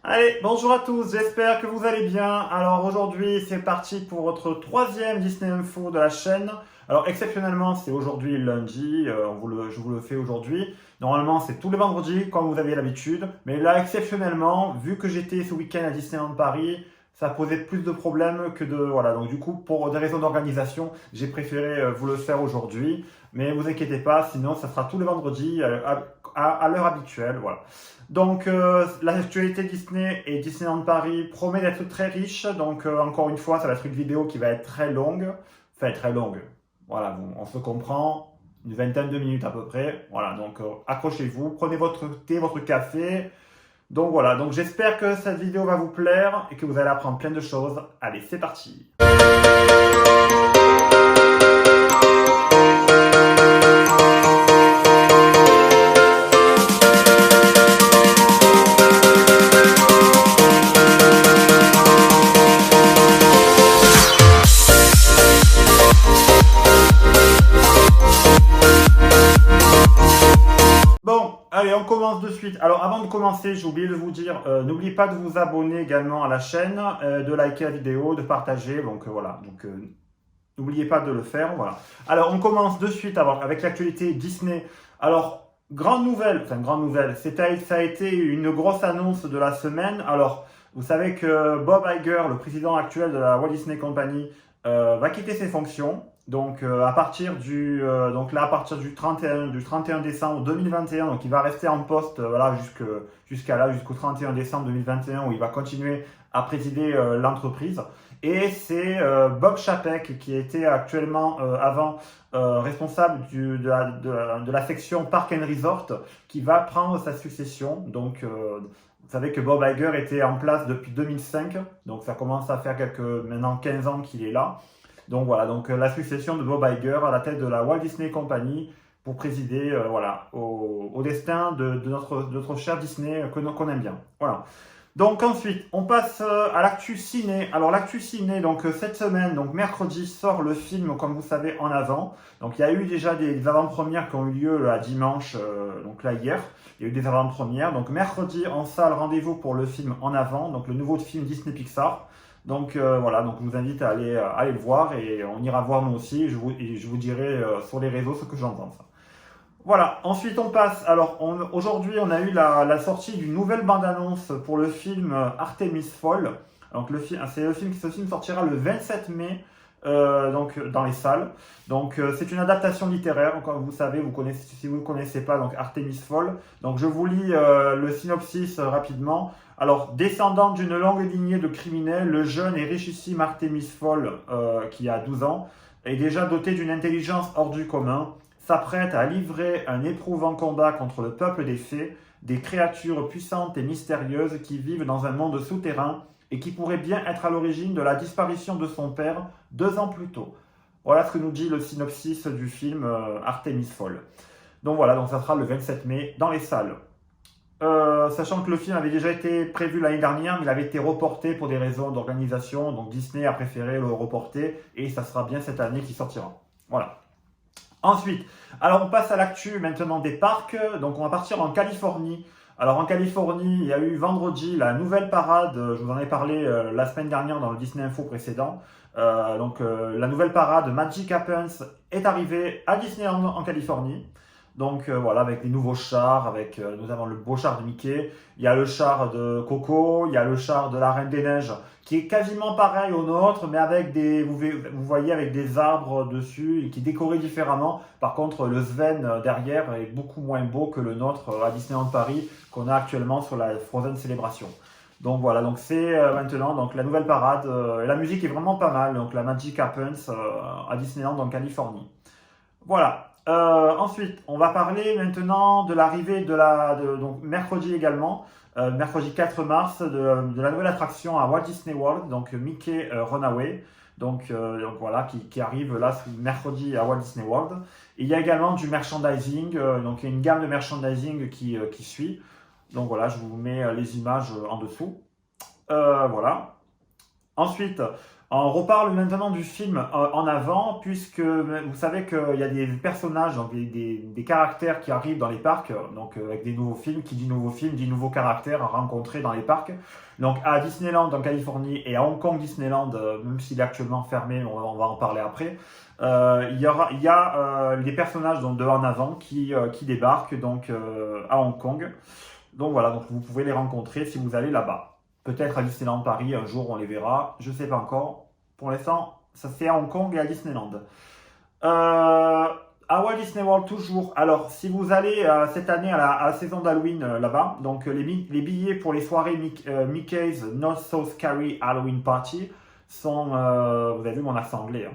Allez, bonjour à tous, j'espère que vous allez bien. Alors aujourd'hui, c'est parti pour votre troisième Disney Info de la chaîne. Alors exceptionnellement, c'est aujourd'hui lundi, je vous le fais aujourd'hui. Normalement, c'est tous les vendredis, comme vous avez l'habitude. Mais là, exceptionnellement, vu que j'étais ce week-end à Disneyland Paris, ça posait plus de problèmes que de... Voilà, donc du coup, pour des raisons d'organisation, j'ai préféré vous le faire aujourd'hui. Mais vous inquiétez pas, sinon, ça sera tous les vendredis à l'heure habituelle, voilà. Donc, l'actualité Disney et Disneyland Paris promet d'être très riche. Donc, encore une fois, ça va être une vidéo qui va être très longue. Enfin, très longue. Voilà, bon, on se comprend. Une vingtaine de minutes à peu près. Voilà, donc accrochez-vous, prenez votre thé, votre café. Donc voilà, donc j'espère que cette vidéo va vous plaire et que vous allez apprendre plein de choses. Allez, c'est parti. Bon, allez, on commence de suite. Alors, avant de commencer, j'ai oublié de vous dire, n'oubliez pas de vous abonner également à la chaîne, de liker la vidéo, de partager. Donc, voilà. Donc, n'oubliez pas de le faire. Voilà. Alors, on commence de suite avec l'actualité Disney. Alors, grande nouvelle, ça a été une grosse annonce de la semaine. Alors, vous savez que Bob Iger, le président actuel de la Walt Disney Company, va quitter ses fonctions. Donc à partir du 31 décembre 2021, donc il va rester en poste voilà jusqu'au 31 décembre 2021 où il va continuer à présider l'entreprise. Et c'est Bob Chapek qui était actuellement avant responsable de la section Park and Resort qui va prendre sa succession. Donc vous savez que Bob Iger était en place depuis 2005, donc ça commence à faire maintenant 15 ans qu'il est là. Donc voilà, donc la succession de Bob Iger à la tête de la Walt Disney Company pour présider voilà, au destin de notre cher Disney qu'on aime bien. Voilà. Donc ensuite, on passe à l'actu ciné. Alors l'actu ciné, donc cette semaine, donc mercredi, sort le film, comme vous savez, En Avant. Donc il y a eu déjà des avant-premières qui ont eu lieu là, dimanche, donc là hier. Il y a eu des avant-premières. Donc mercredi, en salle, rendez-vous pour le film En Avant, donc le nouveau film Disney Pixar. Donc voilà, donc je vous invite à aller le voir et on ira voir nous aussi. Et je vous dirai sur les réseaux ce que j'en pense. Voilà, ensuite on passe. Alors aujourd'hui on a eu la sortie d'une nouvelle bande-annonce pour le film Artemis Fowl. Donc ce film sortira le 27 mai donc dans les salles. Donc c'est une adaptation littéraire, comme vous savez, si vous ne connaissez pas donc Artemis Fowl. Donc je vous lis le synopsis rapidement. Alors, descendant d'une longue lignée de criminels, le jeune et richissime Artemis Fowl, qui a 12 ans, est déjà doté d'une intelligence hors du commun, s'apprête à livrer un éprouvant combat contre le peuple des fées, des créatures puissantes et mystérieuses qui vivent dans un monde souterrain et qui pourraient bien être à l'origine de la disparition de son père 2 ans plus tôt. Voilà ce que nous dit le synopsis du film Artemis Fowl. Donc voilà, donc ça sera le 27 mai dans les salles. Sachant que le film avait déjà été prévu l'année dernière, mais il avait été reporté pour des raisons d'organisation. Donc Disney a préféré le reporter et ça sera bien cette année qui sortira. Voilà. Ensuite, alors on passe à l'actu maintenant des parcs. Donc on va partir en Californie. Alors en Californie, il y a eu vendredi la nouvelle parade. Je vous en ai parlé la semaine dernière dans le Disney Info précédent. La nouvelle parade Magic Happens est arrivée à Disneyland en Californie. Donc voilà, avec les nouveaux chars, avec notamment le beau char de Mickey. Il y a le char de Coco, il y a le char de la Reine des Neiges, qui est quasiment pareil au nôtre, mais avec vous voyez, avec des arbres dessus, et qui est décoré différemment. Par contre, le Sven derrière est beaucoup moins beau que le nôtre à Disneyland Paris, qu'on a actuellement sur la Frozen Celebration. Donc voilà, donc c'est maintenant donc la nouvelle parade. La musique est vraiment pas mal, donc la Magic Happens à Disneyland en Californie. Voilà. Ensuite, on va parler maintenant de l'arrivée donc mercredi également, mercredi 4 mars, de la nouvelle attraction à Walt Disney World, donc Mickey Runaway, donc voilà, qui arrive là ce mercredi à Walt Disney World. Et il y a également du merchandising, donc il y a une gamme de merchandising qui suit. Donc voilà, je vous mets les images en dessous. Voilà. Ensuite, On reparle maintenant du film en avant, puisque vous savez qu'il y a des personnages, donc des caractères qui arrivent dans les parcs, donc avec des nouveaux films. Qui dit nouveaux films dit nouveaux caractères à rencontrer dans les parcs. Donc à Disneyland en Californie et à Hong Kong Disneyland, même s'il est actuellement fermé, on va en parler après. Il y a les personnages donc, de en avant qui débarquent donc à Hong Kong. Donc voilà, donc vous pouvez les rencontrer si vous allez là-bas. Peut-être à Disneyland Paris, un jour on les verra, je ne sais pas encore. Pour l'instant, ça se fait à Hong Kong et à Disneyland. À Walt Disney World toujours. Alors, si vous allez cette année à la saison d'Halloween là-bas, donc les billets pour les soirées Mickey's Not So Scary Halloween Party sont, vous avez vu mon accent anglais, hein.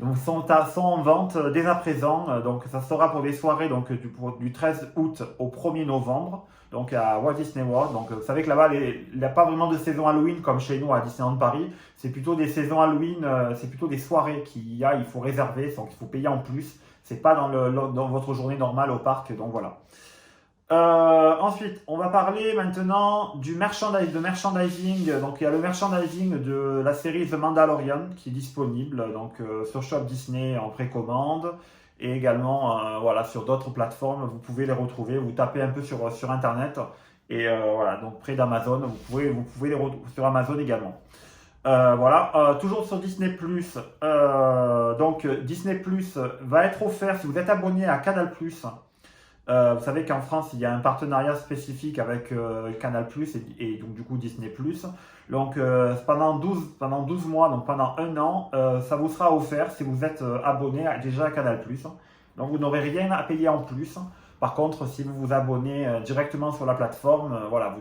Donc sont en vente dès à présent. Donc ça sera pour des soirées donc, du 13 août au 1er novembre, donc à Walt Disney World. Donc vous savez que là-bas, il n'y a pas vraiment de saison Halloween comme chez nous à Disneyland Paris. C'est plutôt des saisons Halloween, c'est plutôt des soirées il faut réserver, donc il faut payer en plus. C'est pas dans votre journée normale au parc, donc voilà. Ensuite, on va parler maintenant de merchandising. Donc, il y a le merchandising de la série The Mandalorian qui est disponible donc, sur Shop Disney en précommande et également voilà, sur d'autres plateformes. Vous pouvez les retrouver. Vous tapez un peu sur Internet et voilà, donc près d'Amazon. Vous pouvez les retrouver sur Amazon également. Voilà, toujours sur Disney+. Donc, Disney+ va être offert si vous êtes abonné à Canal+. Vous savez qu'en France, il y a un partenariat spécifique avec Canal+ et donc du coup Disney+. Donc pendant 12 mois, donc pendant un an, ça vous sera offert si vous êtes abonné déjà à Canal+. Donc vous n'aurez rien à payer en plus. Par contre, si vous vous abonnez directement sur la plateforme, voilà, vous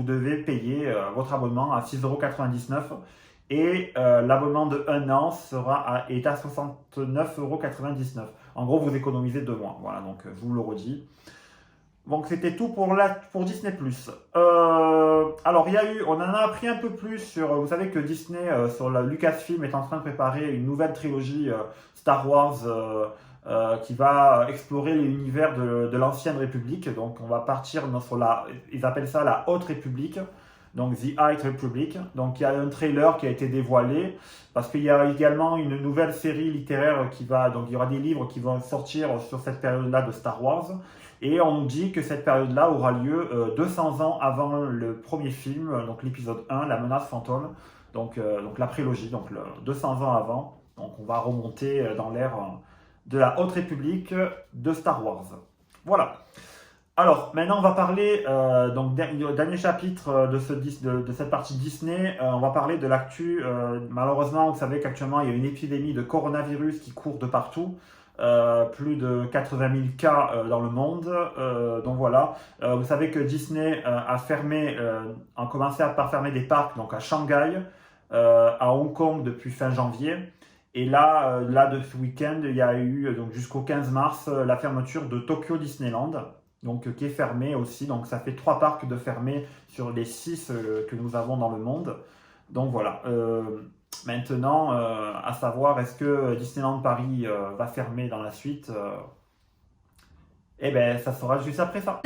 devez payer votre abonnement à 6,99 € et l'abonnement de 1 an est à 69,99 €. En gros, vous économisez 2 mois. Voilà, donc je vous le redis. Donc c'était tout pour Disney+. Alors on en a appris un peu plus sur, vous savez que Disney, sur la Lucasfilm est en train de préparer une nouvelle trilogie Star Wars qui va explorer l'univers de l'ancienne République. Donc on va partir ils appellent ça la Haute République. Donc The High Republic. Donc il y a un trailer qui a été dévoilé parce qu'il y a également une nouvelle série littéraire donc il y aura des livres qui vont sortir sur cette période-là de Star Wars. Et on nous dit que cette période-là aura lieu 200 ans avant le premier film, donc l'épisode 1, La menace fantôme, donc la prélogie, donc 200 ans avant. Donc on va remonter dans l'ère de la Haute République de Star Wars. Voilà. Alors, maintenant, on va parler, donc, dernier chapitre de cette partie Disney, on va parler de l'actu. Malheureusement, vous savez qu'actuellement, il y a une épidémie de coronavirus qui court de partout. Plus de 80 000 cas dans le monde. Donc voilà, vous savez que Disney a commencé par fermer des parcs donc à Shanghai, à Hong Kong depuis fin janvier. Et là de ce week-end, il y a eu donc jusqu'au 15 mars la fermeture de Tokyo Disneyland. Donc, qui est fermé aussi. Donc, ça fait 3 parcs de fermés sur les 6 que nous avons dans le monde. Donc, voilà. Maintenant, à savoir, est-ce que Disneyland Paris va fermer dans la suite Eh bien, ça sera juste après ça.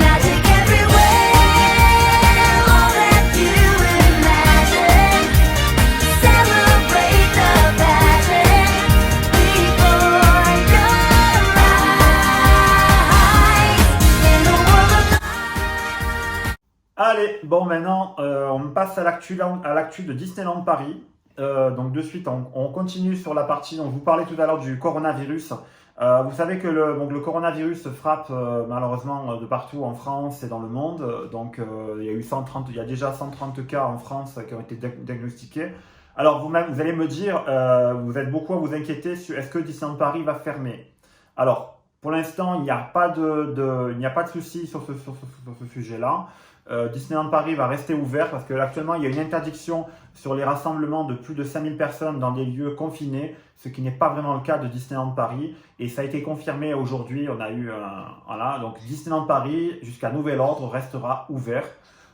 Allez, bon maintenant on passe à l'actu de Disneyland Paris. Donc de suite on continue sur la partie dont je vous parlais tout à l'heure du coronavirus. Vous savez que le coronavirus frappe malheureusement de partout en France et dans le monde. Donc il y a déjà 130 cas en France qui ont été diagnostiqués. Alors vous-même vous allez me dire, vous êtes beaucoup à vous inquiéter sur est-ce que Disneyland Paris va fermer. Alors pour l'instant il n'y a pas de souci sur ce sujet-là. Disneyland Paris va rester ouvert parce qu'actuellement il y a une interdiction sur les rassemblements de plus de 5000 personnes dans des lieux confinés, ce qui n'est pas vraiment le cas de Disneyland Paris et ça a été confirmé aujourd'hui. On a eu voilà, donc Disneyland Paris jusqu'à nouvel ordre restera ouvert.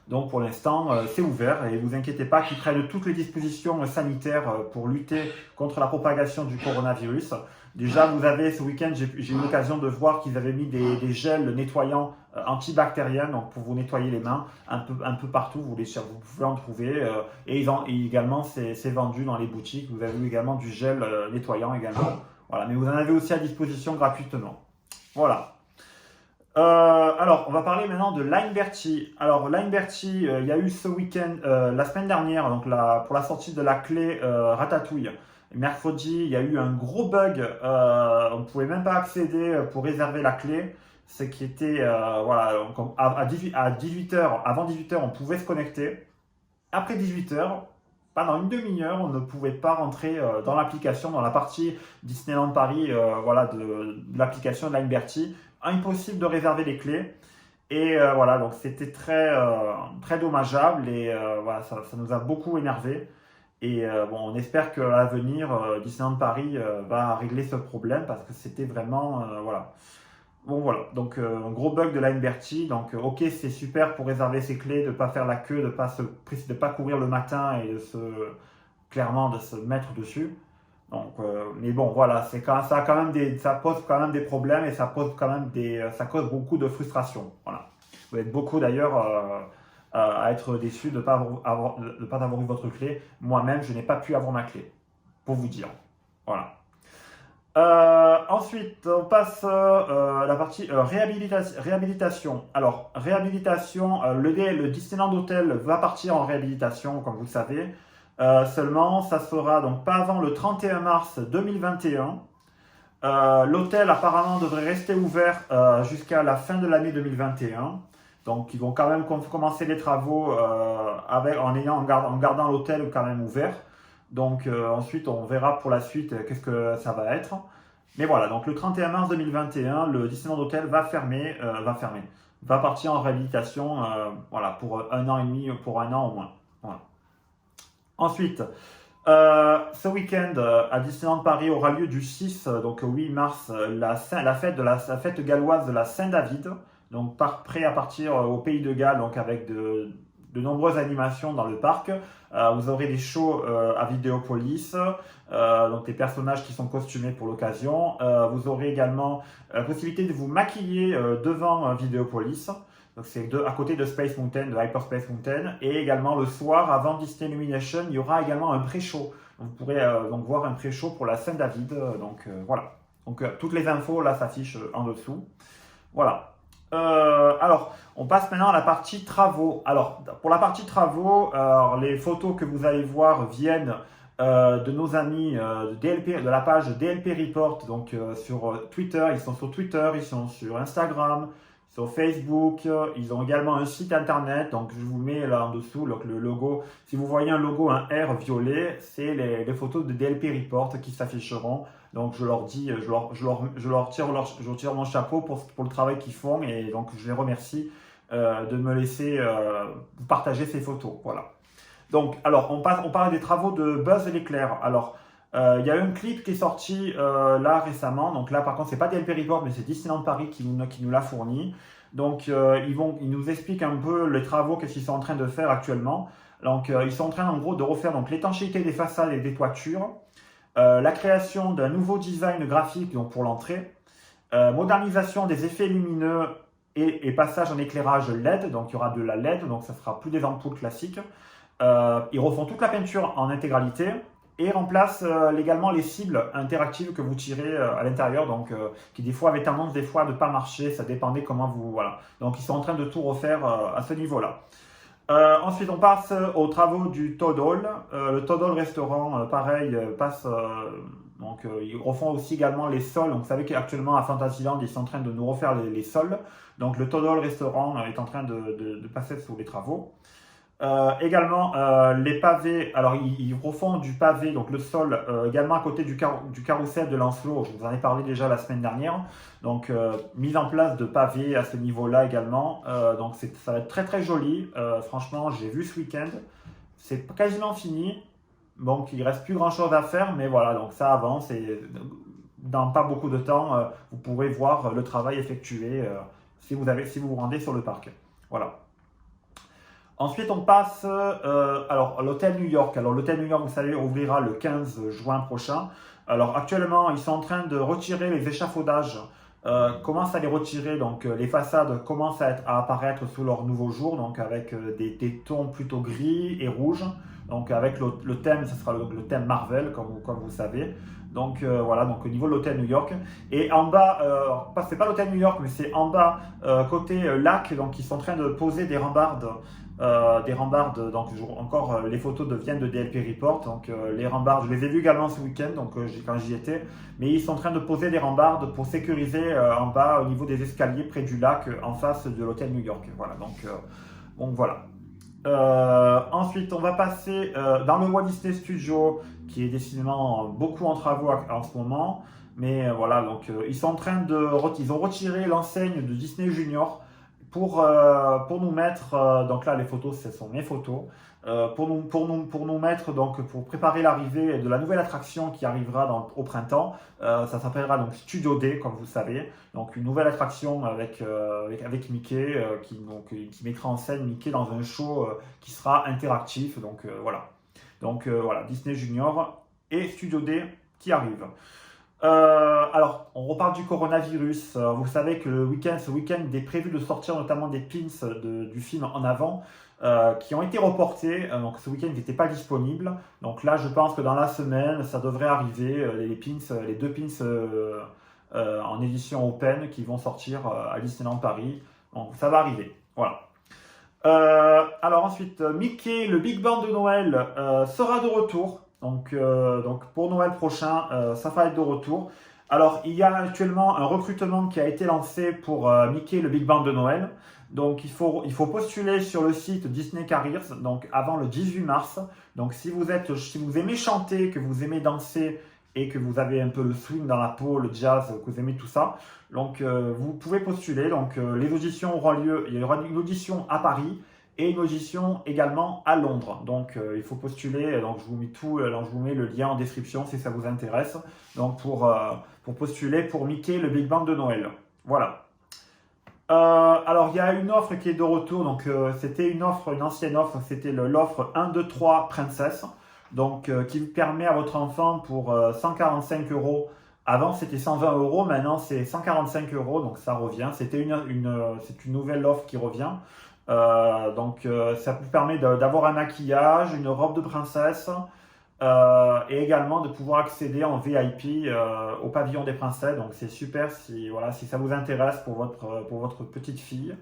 Donc pour l'instant, c'est ouvert et vous inquiétez pas qu'ils prennent toutes les dispositions sanitaires pour lutter contre la propagation du coronavirus. Déjà, vous avez ce week-end, j'ai eu l'occasion de voir qu'ils avaient mis des gels nettoyants antibactériens, donc pour vous nettoyer les mains un peu partout, vous pouvez en trouver. Et également, c'est vendu dans les boutiques. Vous avez également du gel nettoyant également. Voilà, mais vous en avez aussi à disposition gratuitement. Voilà. Alors, on va parler maintenant de Line Berti. Alors, Line Berti, il y a eu ce week-end, la semaine dernière, donc pour la sortie de la clé Ratatouille. Mercredi, il y a eu un gros bug. On ne pouvait même pas accéder pour réserver la clé. Ce qui était, voilà, donc, à 18h, avant 18h, on pouvait se connecter. Après 18h, pendant une demi-heure, on ne pouvait pas rentrer dans l'application, dans la partie Disneyland Paris, voilà, de l'application de Line Berti. Impossible de réserver les clés. Et voilà, donc c'était très dommageable et voilà, ça nous a beaucoup énervé. Et bon, on espère qu'à l'avenir, Disneyland Paris va régler ce problème parce que c'était vraiment, voilà. Bon voilà, donc un gros bug de Line Berti. Donc ok, c'est super pour réserver ses clés, de ne pas faire la queue, de pas courir le matin et clairement de se mettre dessus. Donc, mais bon, voilà, ça pose quand même des problèmes et ça pose quand même ça cause beaucoup de frustration. Voilà. Vous êtes beaucoup d'ailleurs à être déçus de ne pas avoir eu votre clé. Moi-même, je n'ai pas pu avoir ma clé, pour vous dire. Voilà. Ensuite, on passe à la partie réhabilitation. Alors, réhabilitation, le Disneyland Hotel va partir en réhabilitation, comme vous le savez. Seulement, ça sera donc pas avant le 31 mars 2021. L'hôtel apparemment devrait rester ouvert jusqu'à la fin de l'année 2021. Donc, ils vont quand même commencer les travaux en gardant l'hôtel quand même ouvert. Donc, ensuite, on verra pour la suite qu'est-ce que ça va être. Mais voilà, donc le 31 mars 2021, le Disneyland Hotel va partir en réhabilitation voilà, pour un an et demi, pour un an au moins. Voilà. Ensuite, ce week-end à Disneyland Paris aura lieu du 6 donc au 8 mars la fête galloise de la Saint-David. Donc prêt à partir au Pays de Galles, donc avec de nombreuses animations dans le parc. Vous aurez des shows à Vidéopolis, donc des personnages qui sont costumés pour l'occasion. Vous aurez également la possibilité de vous maquiller devant Vidéopolis. Donc c'est à côté de Space Mountain, de Hyperspace Mountain. Et également le soir, avant Disney Illumination, il y aura également un pré-show. Vous pourrez donc voir un pré-show pour la Saint-David. Voilà. Donc toutes les infos là s'affichent en dessous. Voilà. Alors, on passe maintenant à la partie travaux. Alors, pour la partie travaux, les photos que vous allez voir viennent de nos amis de la page DLP Report, donc sur Twitter. Ils sont sur Twitter, ils sont sur Instagram, sur Facebook. Ils ont également un site internet. Donc, je vous mets là en dessous donc, le logo. Si vous voyez un logo, un R violet, c'est les photos de DLP Report qui s'afficheront. Donc je leur dis, je leur tire mon chapeau pour le travail qu'ils font et donc je les remercie de me laisser partager ces photos. Voilà. Donc alors on parle des travaux de Buzz l'éclair. Alors il y a un clip qui est sorti là récemment. Donc là par contre c'est pas DLP Report mais c'est Disneyland Paris qui nous l'a fourni. Donc ils nous expliquent un peu les travaux qu'est-ce qu'ils sont en train de faire actuellement. Donc ils sont en train en gros de refaire donc l'étanchéité des façades et des toitures. La création d'un nouveau design graphique donc pour l'entrée, modernisation des effets lumineux et passage en éclairage LED, donc il y aura de la LED, donc ça sera plus des ampoules classiques. Ils refont toute la peinture en intégralité et remplacent également les cibles interactives que vous tirez à l'intérieur, donc qui des fois avaient tendance de ne pas marcher, ça dépendait comment vous... Voilà. Donc ils sont en train de tout refaire à ce niveau-là. Ensuite, on passe aux travaux du Toad Hall. Le Toad Hall restaurant, pareil, ils refont aussi également les sols. Donc, vous savez qu'actuellement à Fantasyland, ils sont en train de nous refaire les sols. Donc, le Toad Hall restaurant est en train de passer sous les travaux. Également, les pavés. Alors, ils refont du pavé, donc le sol, également à côté du carrousel de Lancelot. Je vous en ai parlé déjà la semaine dernière. Donc, mise en place de pavés à ce niveau-là également. Donc, ça va être très très joli. Franchement, j'ai vu ce week-end. C'est quasiment fini. Donc, il ne reste plus grand-chose à faire. Mais voilà, donc ça avance. Et dans pas beaucoup de temps, vous pourrez voir le travail effectué si vous vous rendez sur le parc. Voilà. Ensuite, on passe alors à l'hôtel New York. Alors l'hôtel New York, vous savez, ouvrira le 15 juin prochain. Alors actuellement, ils sont en train de retirer les échafaudages. Commencent à les retirer, donc les façades commencent à apparaître sous leur nouveau jour, donc avec des tons plutôt gris et rouges. Donc avec le thème, ce sera le thème Marvel, comme vous savez. Donc voilà, donc au niveau de l'hôtel New York. Et en bas, c'est pas l'hôtel New York, mais c'est en bas, côté lac, donc ils sont en train de poser des rambardes. Donc encore les photos viennent de DLP Report, donc les rambardes, je les ai vues également ce week-end, donc quand j'y étais, mais ils sont en train de poser des rambardes pour sécuriser en bas au niveau des escaliers près du lac en face de l'hôtel New York. Voilà, donc voilà. Ensuite, on va passer dans le Walt Disney Studio, qui est décidément beaucoup en travaux en ce moment. Mais voilà, donc ils sont en train ils ont retiré l'enseigne de Disney Junior pour nous mettre. Donc là, les photos, ce sont mes photos. Pour nous mettre, donc pour préparer l'arrivée de la nouvelle attraction qui arrivera au printemps. Ça s'appellera donc Studio D, comme vous savez. Donc une nouvelle attraction avec Mickey qui mettra en scène Mickey dans un show qui sera interactif. Donc voilà. Donc voilà, Disney Junior et Studio D qui arrivent. Alors, on reparle du coronavirus. Vous savez que ce week-end est prévu de sortir notamment des pins du film En Avant qui ont été reportés. Donc, ce week-end, ils n'étaient pas disponibles. Donc là, je pense que dans la semaine, ça devrait arriver. Les deux pins en édition open qui vont sortir à Disneyland Paris. Donc, ça va arriver. Voilà. Alors ensuite, Mickey, le Big Band de Noël, sera de retour. Donc pour Noël prochain, ça va être de retour. Alors, il y a actuellement un recrutement qui a été lancé pour Mickey, le Big Band de Noël. Donc, il faut postuler sur le site Disney Careers, donc avant le 18 mars. Donc, si vous aimez chanter, que vous aimez danser et que vous avez un peu le swing dans la peau, le jazz, que vous aimez tout ça, donc vous pouvez postuler. Donc, les auditions auront lieu. Il y aura une audition à Paris et une audition également à Londres. Donc il faut postuler, donc je vous mets le lien en description si ça vous intéresse. Donc pour postuler pour Mickey, le Big Band de Noël. Voilà. Alors il y a une offre qui est de retour, donc c'était une ancienne offre, c'était l'offre 1, 2, 3 Princesse, donc qui permet à votre enfant pour 145 euros. Avant c'était 120 euros, maintenant c'est 145 euros, donc ça revient. C'est une nouvelle offre qui revient. Ça vous permet d'avoir un maquillage, une robe de princesse et également de pouvoir accéder en VIP au pavillon des princesses. Donc c'est super si ça vous intéresse pour votre petite fille.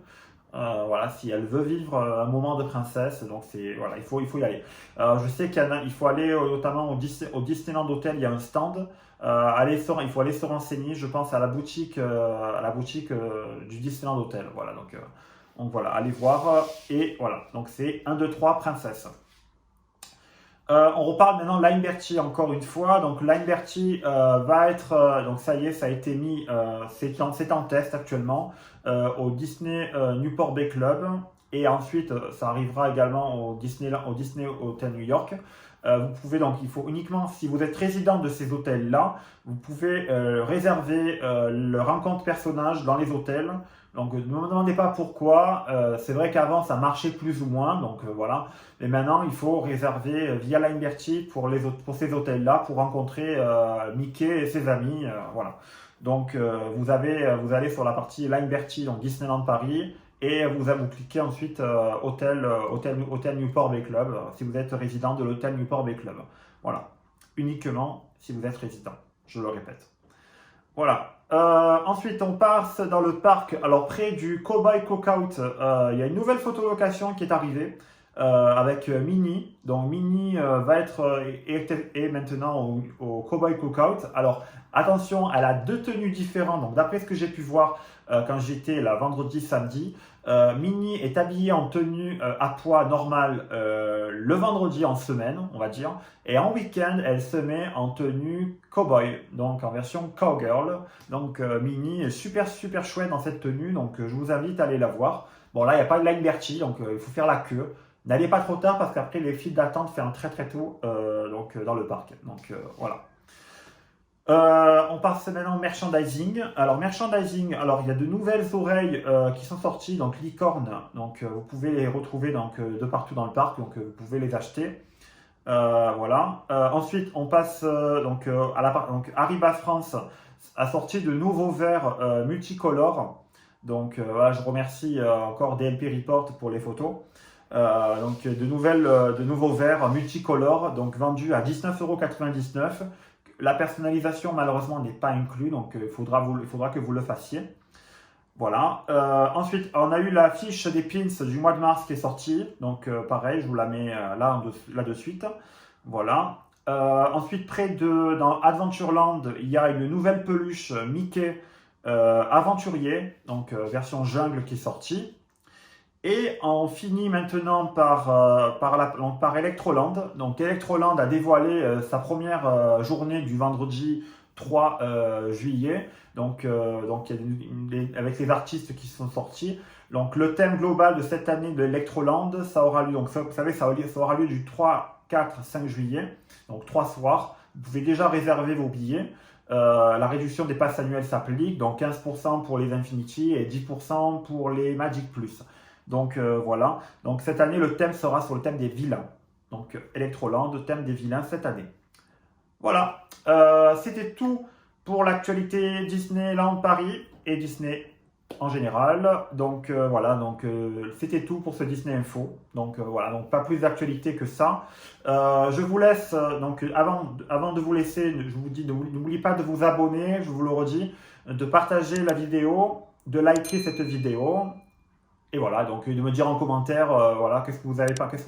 Si elle veut vivre un moment de princesse, donc il faut y aller. Je sais il faut aller notamment au Disneyland Hotel, il y a un stand. Il faut aller se renseigner, je pense, à la boutique du Disneyland Hotel. Voilà, donc voilà, allez voir. Et voilà, donc c'est 1, 2, 3 Princesse. On reparle maintenant Line Bertie encore une fois. Donc Line Bertie va être, donc ça y est, ça a été mis, c'est en test actuellement au Disney Newport Bay Club. Et ensuite, ça arrivera également au Disney Hotel New York. Vous pouvez donc, il faut uniquement, si vous êtes résident de ces hôtels-là, vous pouvez réserver le rencontre personnage dans les hôtels. Donc ne me demandez pas pourquoi, c'est vrai qu'avant ça marchait plus ou moins, donc voilà. Mais maintenant il faut réserver via Line Bertie pour ces hôtels-là pour rencontrer Mickey et ses amis, voilà. Donc vous allez sur la partie Line Bertie, donc Disneyland Paris, et vous cliquez ensuite hôtel Newport Bay Club, si vous êtes résident de l'hôtel Newport Bay Club. Voilà, uniquement si vous êtes résident, je le répète. Voilà. Ensuite, on passe dans le parc. Alors, près du Cowboy Cookout, il y a une nouvelle photolocation qui est arrivée avec Minnie. Donc, Minnie est maintenant au Cowboy Cookout. Alors, attention, elle a deux tenues différentes. Donc, d'après ce que j'ai pu voir quand j'étais là vendredi, samedi, Minnie est habillée en tenue à poids normal le vendredi en semaine, on va dire. Et en week-end, elle se met en tenue cowboy, donc en version cowgirl. Donc Minnie est super super chouette dans cette tenue, donc je vous invite à aller la voir. Bon là, il n'y a pas de Line Bertie, donc il faut faire la queue. N'allez pas trop tard parce qu'après les files d'attente ferment très très tôt dans le parc. Donc voilà. On passe maintenant au merchandising. Alors merchandising, alors il y a de nouvelles oreilles qui sont sorties, donc licorne. Donc vous pouvez les retrouver donc, de partout dans le parc, donc vous pouvez les acheter. Voilà. Ensuite, on passe donc Arribas France a sorti de nouveaux verres multicolores. Donc voilà, je remercie encore DLP Report pour les photos. Donc de nouveaux verres multicolores, donc vendus à 19,99 €. La personnalisation malheureusement n'est pas inclue, donc il faudra que vous le fassiez. Voilà. Ensuite, on a eu la fiche des pins du mois de mars qui est sortie. Donc pareil, je vous la mets là de suite. Voilà. Ensuite, dans Adventureland, il y a une nouvelle peluche Mickey Aventurier, donc version jungle qui est sortie. Et on finit maintenant par Electroland. Donc Electroland a dévoilé sa première journée du vendredi 3 juillet. Donc avec les artistes qui sont sortis. Donc le thème global de cette année de Electroland, ça aura lieu. Donc vous savez, ça aura lieu du 3, 4, 5 juillet. Donc 3 soirs. Vous pouvez déjà réserver vos billets. La réduction des passes annuelles s'applique. Donc 15% pour les Infinity et 10% pour les Magic Plus. Donc voilà, donc cette année le thème sera sur le thème des vilains. Donc Electroland, thème des vilains cette année. Voilà, c'était tout pour l'actualité Disneyland Paris et Disney en général. Donc voilà, c'était tout pour ce Disney Info. Donc voilà, donc pas plus d'actualité que ça. Je vous laisse, donc avant de vous laisser, je vous dis, n'oubliez pas de vous abonner, je vous le redis, de partager la vidéo, de liker cette vidéo. Et voilà, donc de me dire en commentaire voilà, qu'est-ce que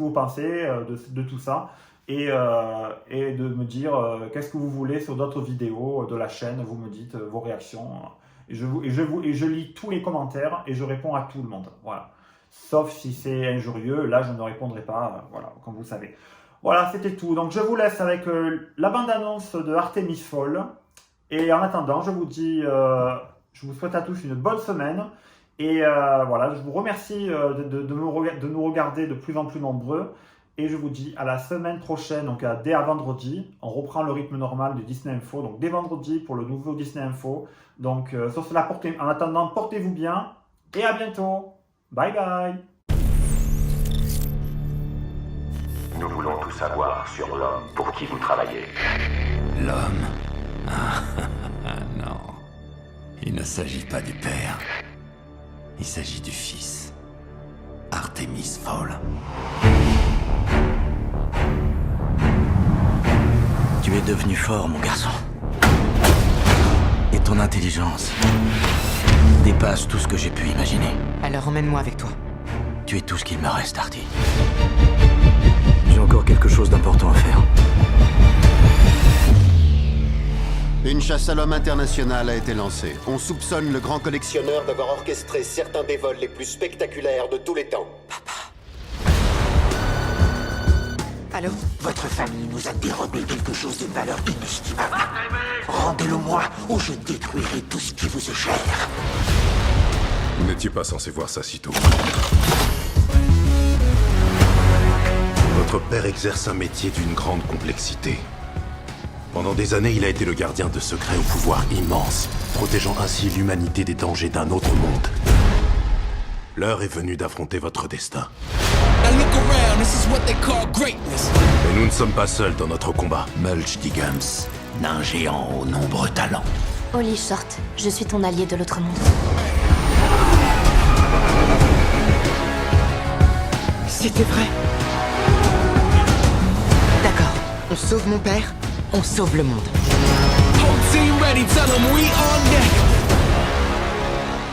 vous pensez de tout ça et de me dire qu'est-ce que vous voulez sur d'autres vidéos de la chaîne. Vous me dites vos réactions et je lis tous les commentaires et je réponds à tout le monde. Voilà, sauf si c'est injurieux, là je ne répondrai pas. Voilà, comme vous le savez. Voilà, c'était tout. Donc je vous laisse avec la bande-annonce de Artemis Fowl. Et en attendant, je vous souhaite à tous une bonne semaine. Et voilà, je vous remercie de nous regarder de plus en plus nombreux. Et je vous dis à la semaine prochaine, donc dès à vendredi. On reprend le rythme normal de Disney Info. Donc dès vendredi pour le nouveau Disney Info. Donc sur cela, en attendant, portez-vous bien. Et à bientôt. Bye bye. Nous voulons tout savoir sur l'homme pour qui vous travaillez. L'homme? Non. Il ne s'agit pas du père. Il s'agit du fils. Artemis Fowl. Tu es devenu fort, mon garçon. Et ton intelligence dépasse tout ce que j'ai pu imaginer. Alors emmène-moi avec toi. Tu es tout ce qu'il me reste, Artie. J'ai encore quelque chose d'important à faire. Une chasse à l'homme internationale a été lancée. On soupçonne le grand collectionneur d'avoir orchestré certains des vols les plus spectaculaires de tous les temps. Allô? Votre famille nous a dérobé quelque chose de valeur inestimable. Rendez-le-moi ou je détruirai tout ce qui vous est cher. Vous n'étiez pas censé voir ça si tôt. Votre père exerce un métier d'une grande complexité. Pendant des années, il a été le gardien de secrets au pouvoir immense, protégeant ainsi l'humanité des dangers d'un autre monde. L'heure est venue d'affronter votre destin. Et nous ne sommes pas seuls dans notre combat. Mulch Diggums, nain géant aux nombreux talents. Holly Short, je suis ton allié de l'autre monde. C'était vrai. D'accord. On sauve mon père, on sauve le monde.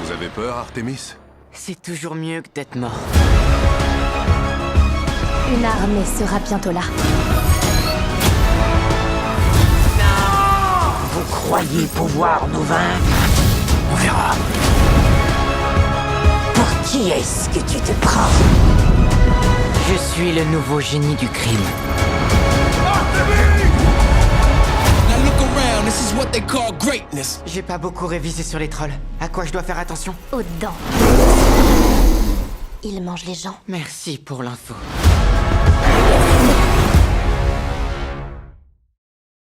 Vous avez peur, Artemis? C'est toujours mieux que d'être mort. Une armée sera bientôt là. Vous croyez pouvoir nous vaincre? On verra. Pour qui est-ce que tu te prends? Je suis le nouveau génie du crime. J'ai pas beaucoup révisé sur les trolls. À quoi je dois faire attention? Aux dents. Ils mangent les gens. Merci pour l'info.